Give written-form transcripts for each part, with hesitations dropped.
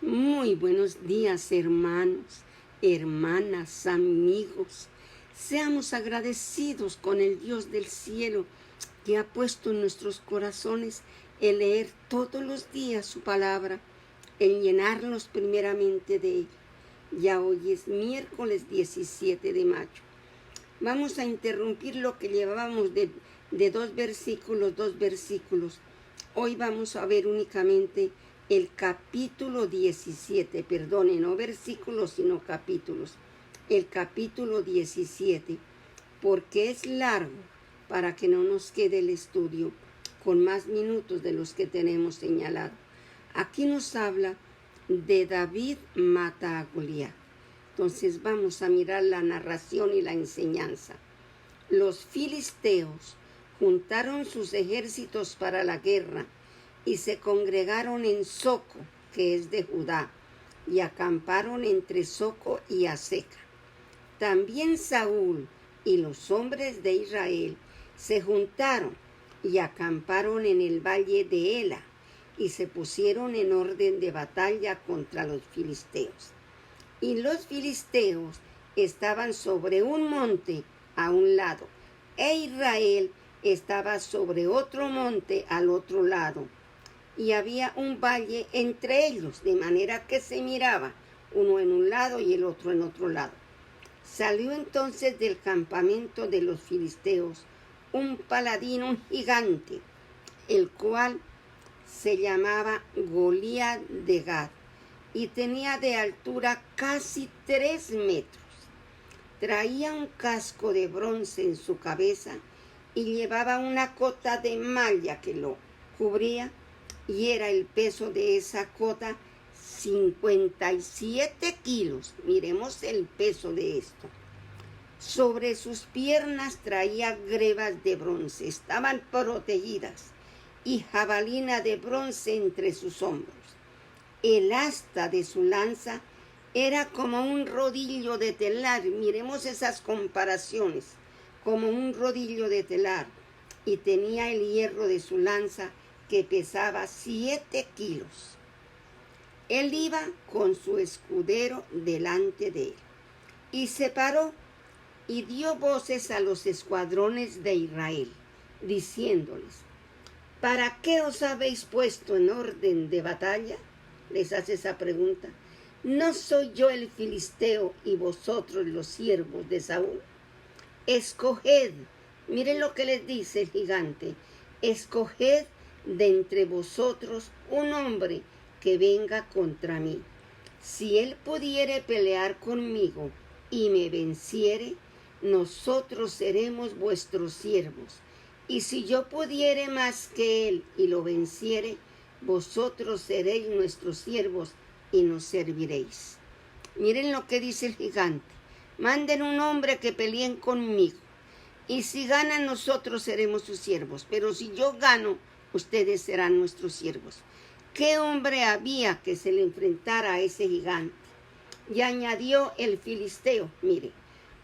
Muy buenos días, hermanos, hermanas, amigos. Seamos agradecidos con el Dios del cielo que ha puesto en nuestros corazones el leer todos los días su palabra, el llenarnos primeramente de ella. Ya hoy es miércoles 17 de mayo. Vamos a interrumpir lo que llevábamos de dos versículos. Hoy vamos a ver únicamente el capítulo 17, no versículos, sino capítulos. El capítulo 17, porque es largo para que no nos quede el estudio con más minutos de los que tenemos señalado. Aquí nos habla de David mata a Goliat. Entonces vamos a mirar la narración y la enseñanza. Los filisteos juntaron sus ejércitos para la guerra y se congregaron en Soco, que es de Judá, y acamparon entre Soco y Azeca. También Saúl y los hombres de Israel se juntaron y acamparon en el valle de Ela y se pusieron en orden de batalla contra los filisteos. Y los filisteos estaban sobre un monte a un lado, e Israel estaba sobre otro monte al otro lado. Y había un valle entre ellos, de manera que se miraba uno en un lado y el otro en otro lado. Salió entonces del campamento de los filisteos un paladín, un gigante, el cual se llamaba Goliat de Gat, y tenía de altura casi 3 metros. Traía un casco de bronce en su cabeza y llevaba una cota de malla que lo cubría, y era el peso de esa cota 57 kilos. Miremos el peso de esto. Sobre sus piernas traía grebas de bronce, estaban protegidas, y jabalina de bronce entre sus hombros. El asta de su lanza era como un rodillo de telar. Miremos esas comparaciones, como un rodillo de telar, y tenía el hierro de su lanza que pesaba 7 kilos. Él iba con su escudero delante de él, y se paró y dio voces a los escuadrones de Israel, diciéndoles: ¿para qué os habéis puesto en orden de batalla? Les hace esa pregunta. ¿No soy yo el filisteo y vosotros los siervos de Saúl? Escoged, miren lo que les dice el gigante, escoged de entre vosotros un hombre que venga contra mí. Si él pudiere pelear conmigo y me venciere, nosotros seremos vuestros siervos. Y si yo pudiere más que él y lo venciere, vosotros seréis nuestros siervos y nos serviréis. Miren lo que dice el gigante. Manden un hombre que peleen conmigo. Y si ganan, nosotros seremos sus siervos. Pero si yo gano, ustedes serán nuestros siervos. ¿Qué hombre había que se le enfrentara a ese gigante? Y añadió el filisteo: mire,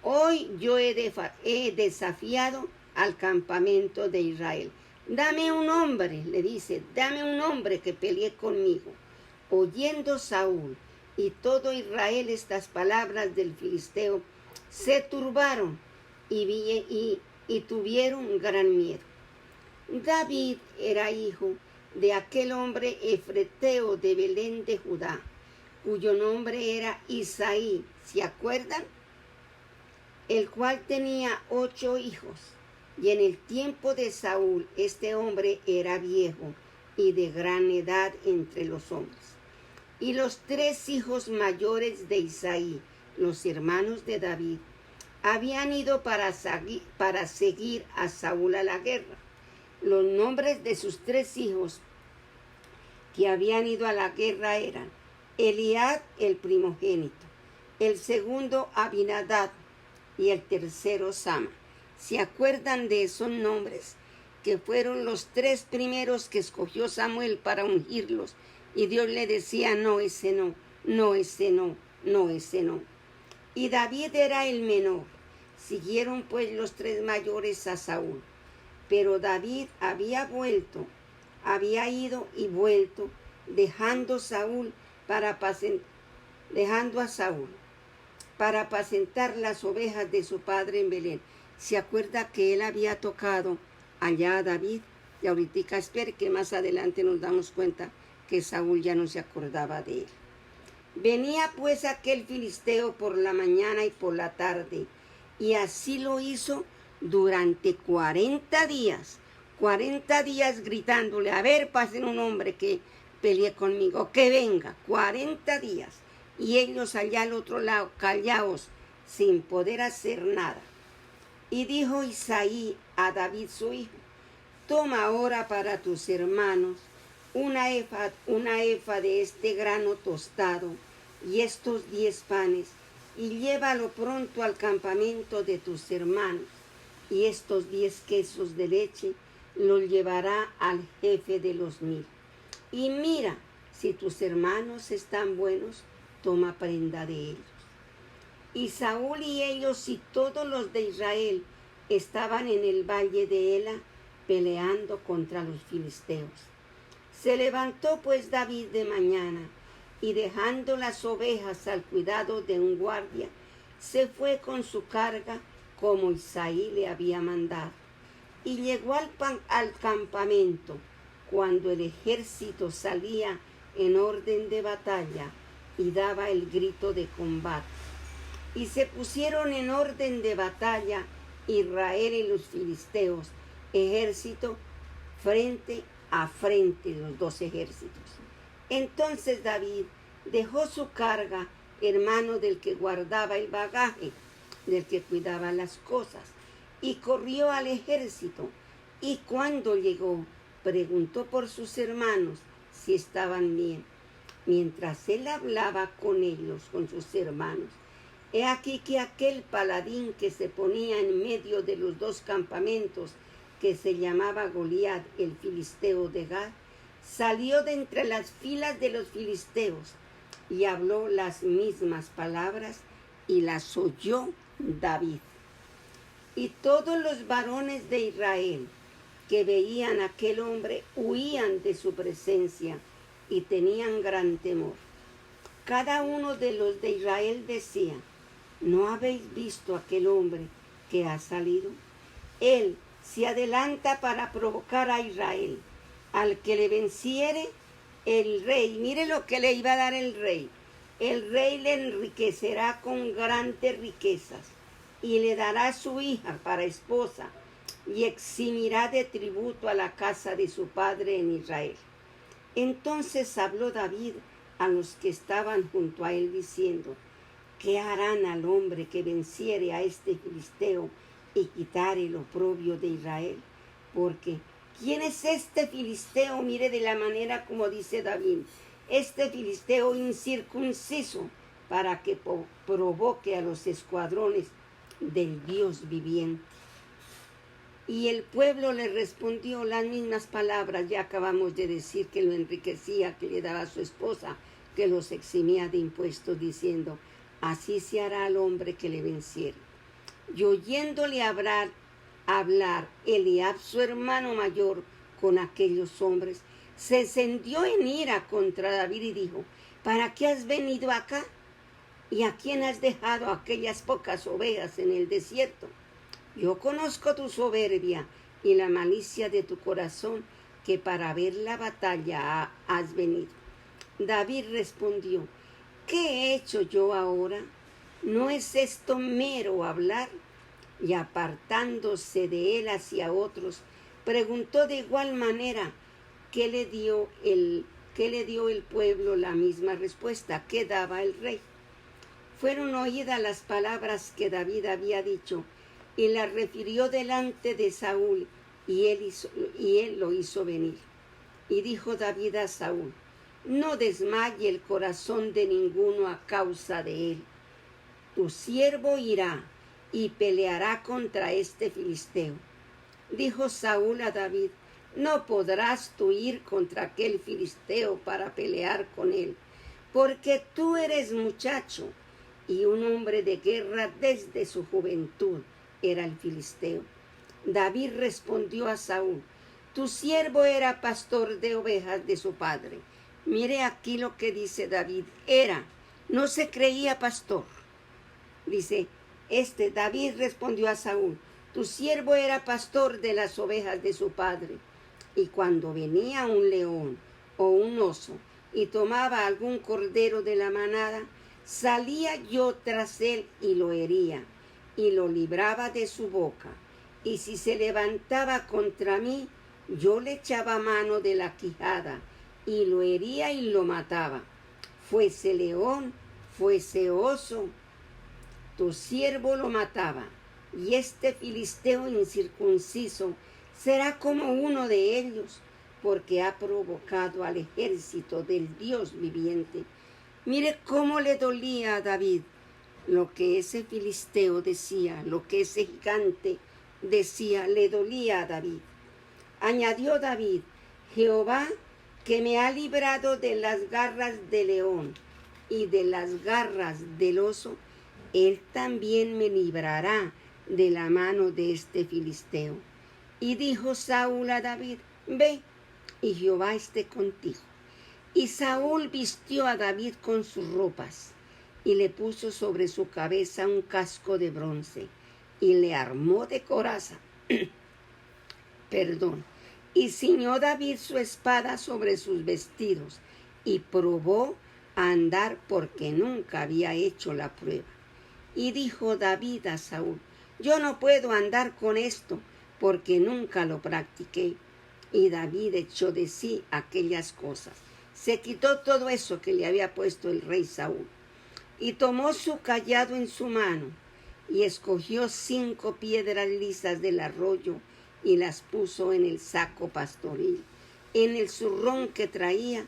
hoy yo he desafiado al campamento de Israel. Dame un hombre, le dice, dame un hombre que pelee conmigo. Oyendo Saúl y todo Israel estas palabras del filisteo, se turbaron y tuvieron gran miedo. David era hijo de aquel hombre efreteo de Belén de Judá, cuyo nombre era Isaí, ¿se acuerdan? El cual tenía 8 hijos. Y en el tiempo de Saúl, este hombre era viejo y de gran edad entre los hombres. Y los 3 hijos mayores de Isaí, los hermanos de David, habían ido para seguir a Saúl a la guerra. Los nombres de sus 3 hijos que habían ido a la guerra eran Eliab, el primogénito, el segundo Abinadab y el tercero Sama. ¿Se acuerdan de esos nombres? Que fueron los 3 primeros que escogió Samuel para ungirlos. Y Dios le decía: no, ese no, no, ese no, no, ese no. Y David era el menor. Siguieron pues los 3 mayores a Saúl. Pero David había ido y vuelto, dejando Saúl dejando a Saúl para apacentar las ovejas de su padre en Belén. ¿Se acuerda que él había tocado allá a David? Y ahorita espere que más adelante nos damos cuenta que Saúl ya no se acordaba de él. Venía pues aquel filisteo por la mañana y por la tarde, y así lo hizo durante 40 días. 40 días gritándole, a ver, pasen un hombre que pelee conmigo, que venga. 40 días. Y ellos allá al otro lado, callaos, sin poder hacer nada. Y dijo Isaí a David su hijo, toma ahora para tus hermanos una efa de este grano tostado y estos 10 panes, y llévalo pronto al campamento de tus hermanos, y estos 10 quesos de leche los llevará al jefe de los 1000. Y mira, si tus hermanos están buenos, toma prenda de ellos. Y Saúl y ellos y todos los de Israel estaban en el valle de Ela peleando contra los filisteos. Se levantó pues David de mañana, y dejando las ovejas al cuidado de un guardia, se fue con su carga como Isaí le había mandado. Y llegó al campamento cuando el ejército salía en orden de batalla y daba el grito de combate. Y se pusieron en orden de batalla Israel y los filisteos, ejército frente a frente, los dos ejércitos. Entonces David dejó su carga, hermano del que guardaba el bagaje, del que cuidaba las cosas, y corrió al ejército. Y cuando llegó, preguntó por sus hermanos si estaban bien. Mientras él hablaba con ellos, con sus hermanos, he aquí que aquel paladín que se ponía en medio de los dos campamentos, que se llamaba Goliat, el filisteo de Gad, salió de entre las filas de los filisteos y habló las mismas palabras, y las oyó David. Y todos los varones de Israel que veían a aquel hombre huían de su presencia y tenían gran temor. Cada uno de los de Israel decía, ¿no habéis visto aquel hombre que ha salido? Él se adelanta para provocar a Israel. Al que le venciere, el rey, mire lo que le iba a dar el rey le enriquecerá con grandes riquezas, y le dará a su hija para esposa, y eximirá de tributo a la casa de su padre en Israel. Entonces habló David a los que estaban junto a él, diciendo, ¿qué harán al hombre que venciere a este filisteo y quitare el oprobio de Israel? Porque, ¿quién es este filisteo? Mire de la manera como dice David, este filisteo incircunciso, para que provoque a los escuadrones del Dios viviente. Y el pueblo le respondió las mismas palabras, ya acabamos de decir, que lo enriquecía, que le daba a su esposa, que los eximía de impuestos, diciendo, así se hará al hombre que le venciere. Y oyéndole hablar Eliab, su hermano mayor, con aquellos hombres, se encendió en ira contra David y dijo, ¿para qué has venido acá? ¿Y a quién has dejado aquellas pocas ovejas en el desierto? Yo conozco tu soberbia y la malicia de tu corazón, que para ver la batalla has venido. David respondió, ¿qué he hecho yo ahora? ¿No es esto mero hablar? Y apartándose de él hacia otros, preguntó de igual manera, ¿qué le dio el pueblo? La misma respuesta que daba el rey. Fueron oídas las palabras que David había dicho, y las refirió delante de Saúl, y él lo hizo venir. Y dijo David a Saúl, no desmaye el corazón de ninguno a causa de él. Tu siervo irá y peleará contra este filisteo. Dijo Saúl a David, no podrás tú ir contra aquel filisteo para pelear con él, porque tú eres muchacho, y un hombre de guerra desde su juventud era el filisteo. David respondió a Saúl, tu siervo era pastor de ovejas de su padre. Mire aquí lo que dice David. No se creía pastor. Dice, David respondió a Saúl, tu siervo era pastor de las ovejas de su padre. Y cuando venía un león o un oso y tomaba algún cordero de la manada, salía yo tras él y lo hería, y lo libraba de su boca. Y si se levantaba contra mí, yo le echaba mano de la quijada, y lo hería y lo mataba. Fuese león, fuese oso, tu siervo lo mataba. Y este filisteo incircunciso será como uno de ellos, porque ha provocado al ejército del Dios viviente. Mire cómo le dolía a David lo que ese filisteo decía, lo que ese gigante decía, le dolía a David. Añadió David, Jehová, que me ha librado de las garras del león y de las garras del oso, él también me librará de la mano de este filisteo. Y dijo Saúl a David, ve, y Jehová esté contigo. Y Saúl vistió a David con sus ropas, y le puso sobre su cabeza un casco de bronce, y le armó de coraza. Y ciñó David su espada sobre sus vestidos, y probó a andar porque nunca había hecho la prueba. Y dijo David a Saúl, yo no puedo andar con esto, porque nunca lo practiqué. Y David echó de sí aquellas cosas. Se quitó todo eso que le había puesto el rey Saúl. Y tomó su cayado en su mano, y escogió 5 piedras lisas del arroyo, y las puso en el saco pastoril, en el zurrón que traía,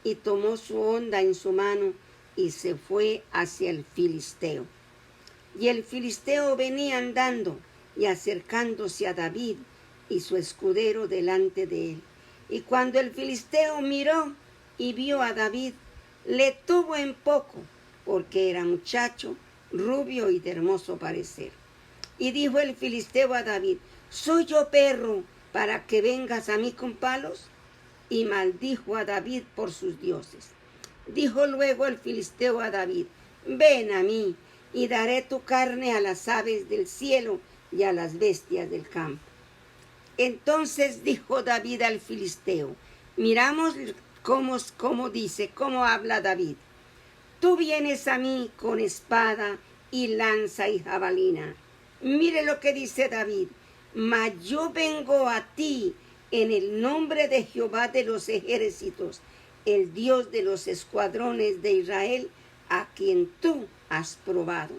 y tomó su honda en su mano, y se fue hacia el filisteo. Y el filisteo venía andando y acercándose a David y su escudero delante de él. Y cuando el filisteo miró y vio a David, le tuvo en poco, porque era muchacho, rubio y de hermoso parecer. Y dijo el filisteo a David, ¿soy yo perro para que vengas a mí con palos? Y maldijo a David por sus dioses. Dijo luego el filisteo a David, ven a mí, y daré tu carne a las aves del cielo y a las bestias del campo. Entonces dijo David al filisteo, miramos cómo habla David. Tú vienes a mí con espada y lanza y jabalina. Mire lo que dice David, mas yo vengo a ti en el nombre de Jehová de los ejércitos, el Dios de los escuadrones de Israel, a quien tú has probado.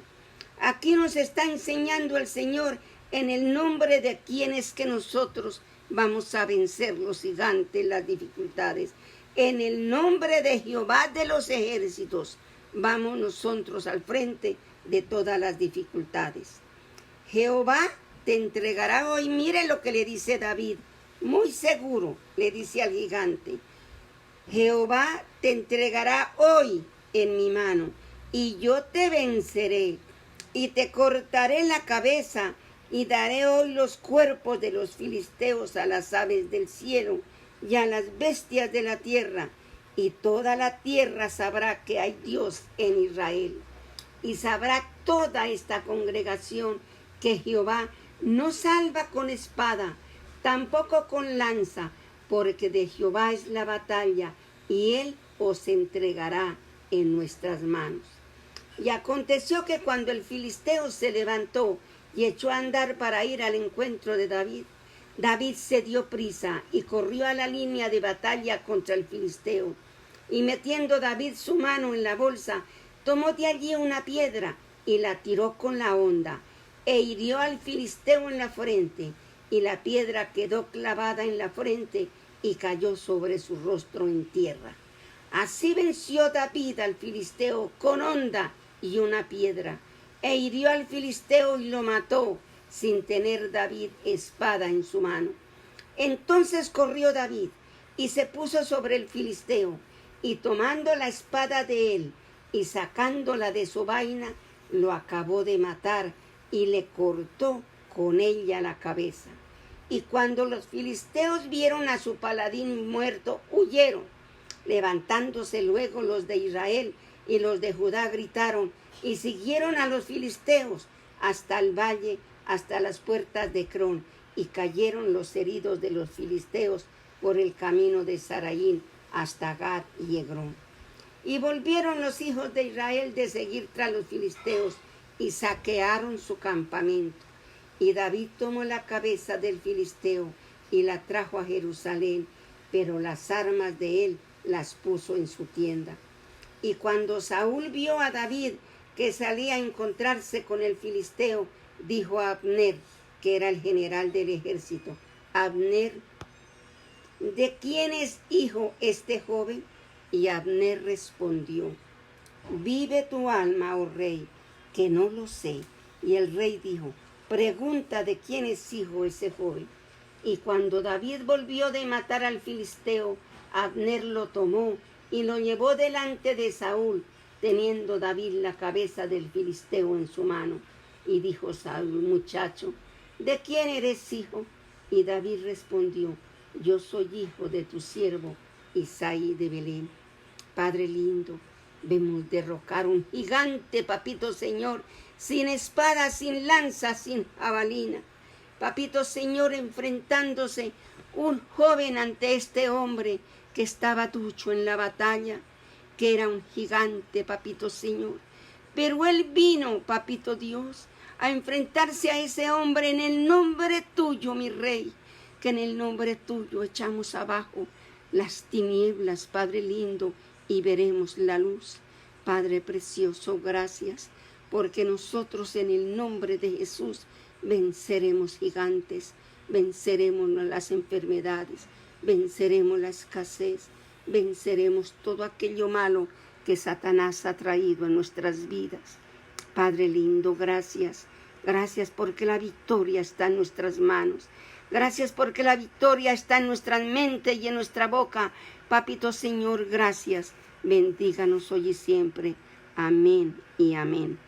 Aquí nos está enseñando el Señor en el nombre de quienes que nosotros vamos a vencer los gigantes, las dificultades. En el nombre de Jehová de los ejércitos, vamos nosotros al frente de todas las dificultades. Jehová te entregará hoy, mire lo que le dice David, muy seguro, le dice al gigante, Jehová te entregará hoy en mi mano, y yo te venceré, y te cortaré la cabeza, y daré hoy los cuerpos de los filisteos a las aves del cielo, y a las bestias de la tierra, y toda la tierra sabrá que hay Dios en Israel. Y sabrá toda esta congregación que Jehová no salva con espada, tampoco con lanza, porque de Jehová es la batalla, y él os entregará en nuestras manos. Y aconteció que cuando el filisteo se levantó y echó a andar para ir al encuentro de David, David se dio prisa y corrió a la línea de batalla contra el filisteo. Y metiendo David su mano en la bolsa, tomó de allí una piedra y la tiró con la honda, e hirió al filisteo en la frente, y la piedra quedó clavada en la frente y cayó sobre su rostro en tierra. Así venció David al filisteo con honda y una piedra, e hirió al filisteo y lo mató, sin tener David espada en su mano. Entonces corrió David y se puso sobre el filisteo, y tomando la espada de él y sacándola de su vaina, lo acabó de matar y le cortó con ella la cabeza. Y cuando los filisteos vieron a su paladín muerto, huyeron, Levantándose luego los de Israel y los de Judá gritaron y siguieron a los filisteos hasta el valle, hasta las puertas de Crón, y cayeron los heridos de los filisteos por el camino de Saraín hasta Gad y Egrón. Y volvieron los hijos de Israel de seguir tras los filisteos y saquearon su campamento. Y David tomó la cabeza del filisteo y la trajo a Jerusalén, pero las armas de él las puso en su tienda. Y cuando Saúl vio a David que salía a encontrarse con el filisteo, dijo a Abner, que era el general del ejército: Abner, ¿de quién es hijo este joven? Y Abner respondió: vive tu alma, oh rey, que no lo sé. Y el rey dijo: pregunta de quién es hijo ese joven. Y cuando David volvió de matar al filisteo, Abner lo tomó y lo llevó delante de Saúl, teniendo David la cabeza del filisteo en su mano. Y dijo Saúl: muchacho, ¿de quién eres hijo? Y David respondió: yo soy hijo de tu siervo Isaí de Belén. Padre lindo, vemos derrocar un gigante, papito Señor, sin espada, sin lanza, sin jabalina. Papito Señor, enfrentándose un joven ante este hombre que estaba ducho en la batalla, que era un gigante, papito Señor. Pero él vino, papito Dios, a enfrentarse a ese hombre en el nombre tuyo, mi rey, que en el nombre tuyo echamos abajo las tinieblas, Padre lindo, y veremos la luz. Padre precioso, gracias, porque nosotros en el nombre de Jesús venceremos gigantes, venceremos las enfermedades, venceremos la escasez, venceremos todo aquello malo que Satanás ha traído en nuestras vidas. Padre lindo, gracias. Gracias porque la victoria está en nuestras manos. Gracias porque la victoria está en nuestra mente y en nuestra boca. Papito Señor, gracias. Bendíganos hoy y siempre. Amén y amén.